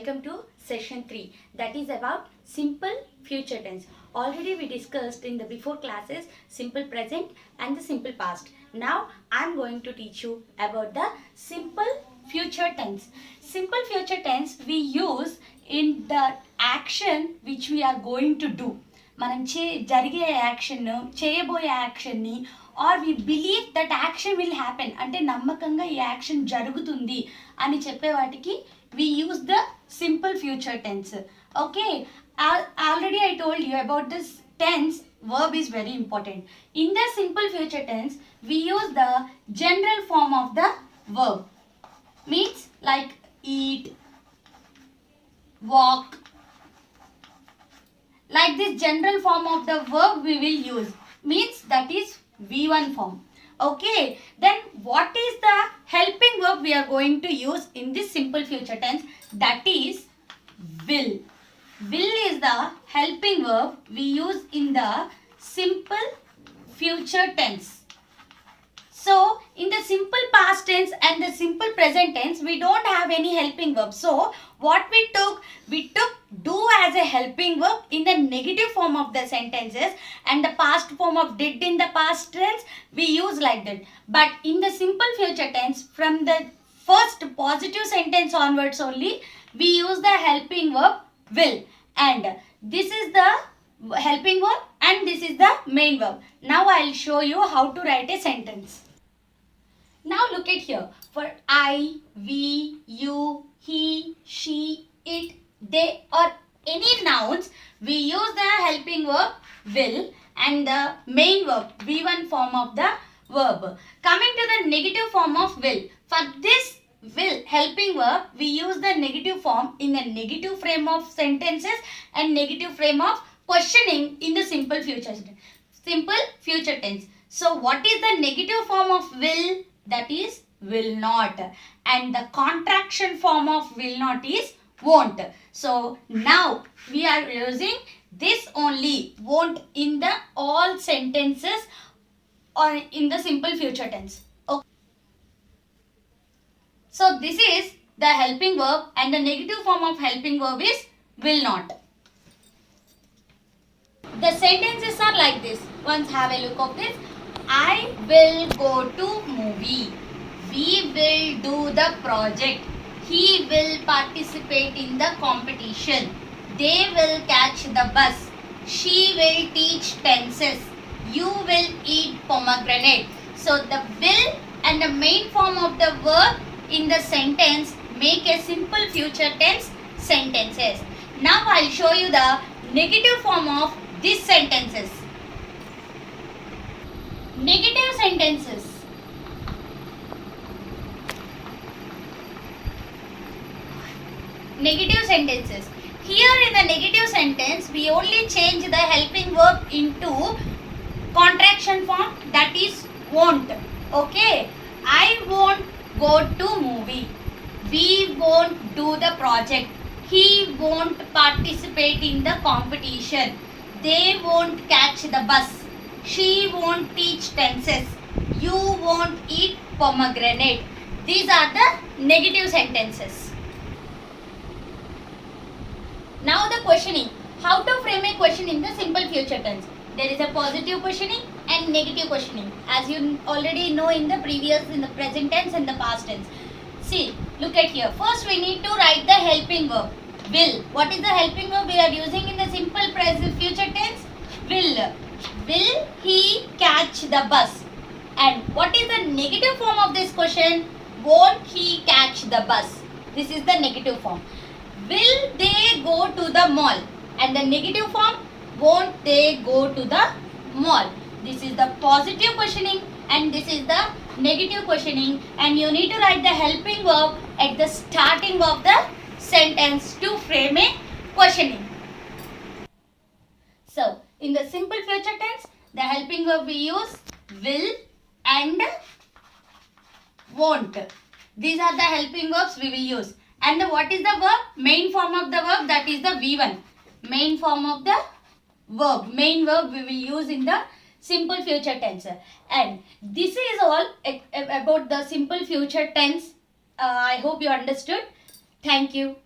welcome to session 3, that is about simple future tense. Already we discussed in the before classes simple present and the simple past. Now I am going to teach you about the simple future tense. Simple future tense we use in the action which we are going to do. మనం జరిగే action చేయబోయే యాక్షన్ని are we believe that action will happen అంటే నమ్మకంగా ఈ action జరుగుతుంది అని చెప్పే వాటికి we use the simple future tense. Okay, already I told you about this tense. Verb is very important. In the simple future tense, we use the general form of the verb. Means like eat, walk. Like this general form of the verb we will use. Means that is V1 form. Okay, then what is the helping verb we are going to use in this simple future tense? That is will. Will is the helping verb we use in the simple future tense. So in the simple past tense and the simple present tense we don't have any helping verb. So what we took do as a helping verb in the negative form of the sentences, and the past form of did in the past tense we use like that. But in the simple future tense, from the first positive sentence onwards only we use the helping verb will, and this is the helping verb and this is the main verb. Now I will show you how to write a sentence. Now look at here. For I, we, you, he, she, it, they or any nouns, we use the helping verb will and the main verb V1 form of the verb. Coming to the negative form of will. For this will helping verb, we use the negative form in the negative frame of sentences and negative frame of questioning in the simple future tense. So what is the negative form of will? That is will not, and the contraction form of will not is won't. So now we are using this only, won't, in the all sentences or in the simple future tense. Okay. So this is the helping verb and the negative form of helping verb is will not. The sentences are like this. Once have a look of this. I will go to movie. We will do the project. He will participate in the competition. They will catch the bus. She will teach tenses. You will eat pomegranate. So the will and the main form of the verb in the sentence make a simple future tense sentences. Now I will show you the negative form of these sentences. Negative sentences. Negative sentences. Here in the negative sentence, we only change the helping verb into contraction form, that is won't. Okay. I won't go to movie. We won't do the project. He won't participate in the competition. They won't catch the bus. She won't teach tenses. You won't eat pomegranate. These are the negative sentences. Now the questioning. How to frame a question in the simple future tense? There is a positive questioning and negative questioning, as you already know in the previous, in the present tense and the past tense. See, look at here. First we need to write the helping verb. Will. What is the helping verb we are using in the simple present future tense? Will. Will he catch the bus? And what is the negative form of this question? Won't he catch the bus? This is the negative form. Will they go to the mall? And the negative form, won't they go to the mall? This is the positive questioning and this is the negative questioning, and you need to write the helping verb at the starting of the sentence to frame a questioning. So in the simple future tense, the helping verb we use will and won't. These are the helping verbs we will use. And what is the verb? Main form of the verb, that is the V1. Main form of the verb. Main verb we will use in the simple future tense. And this is all about the simple future tense. I hope you understood. Thank you.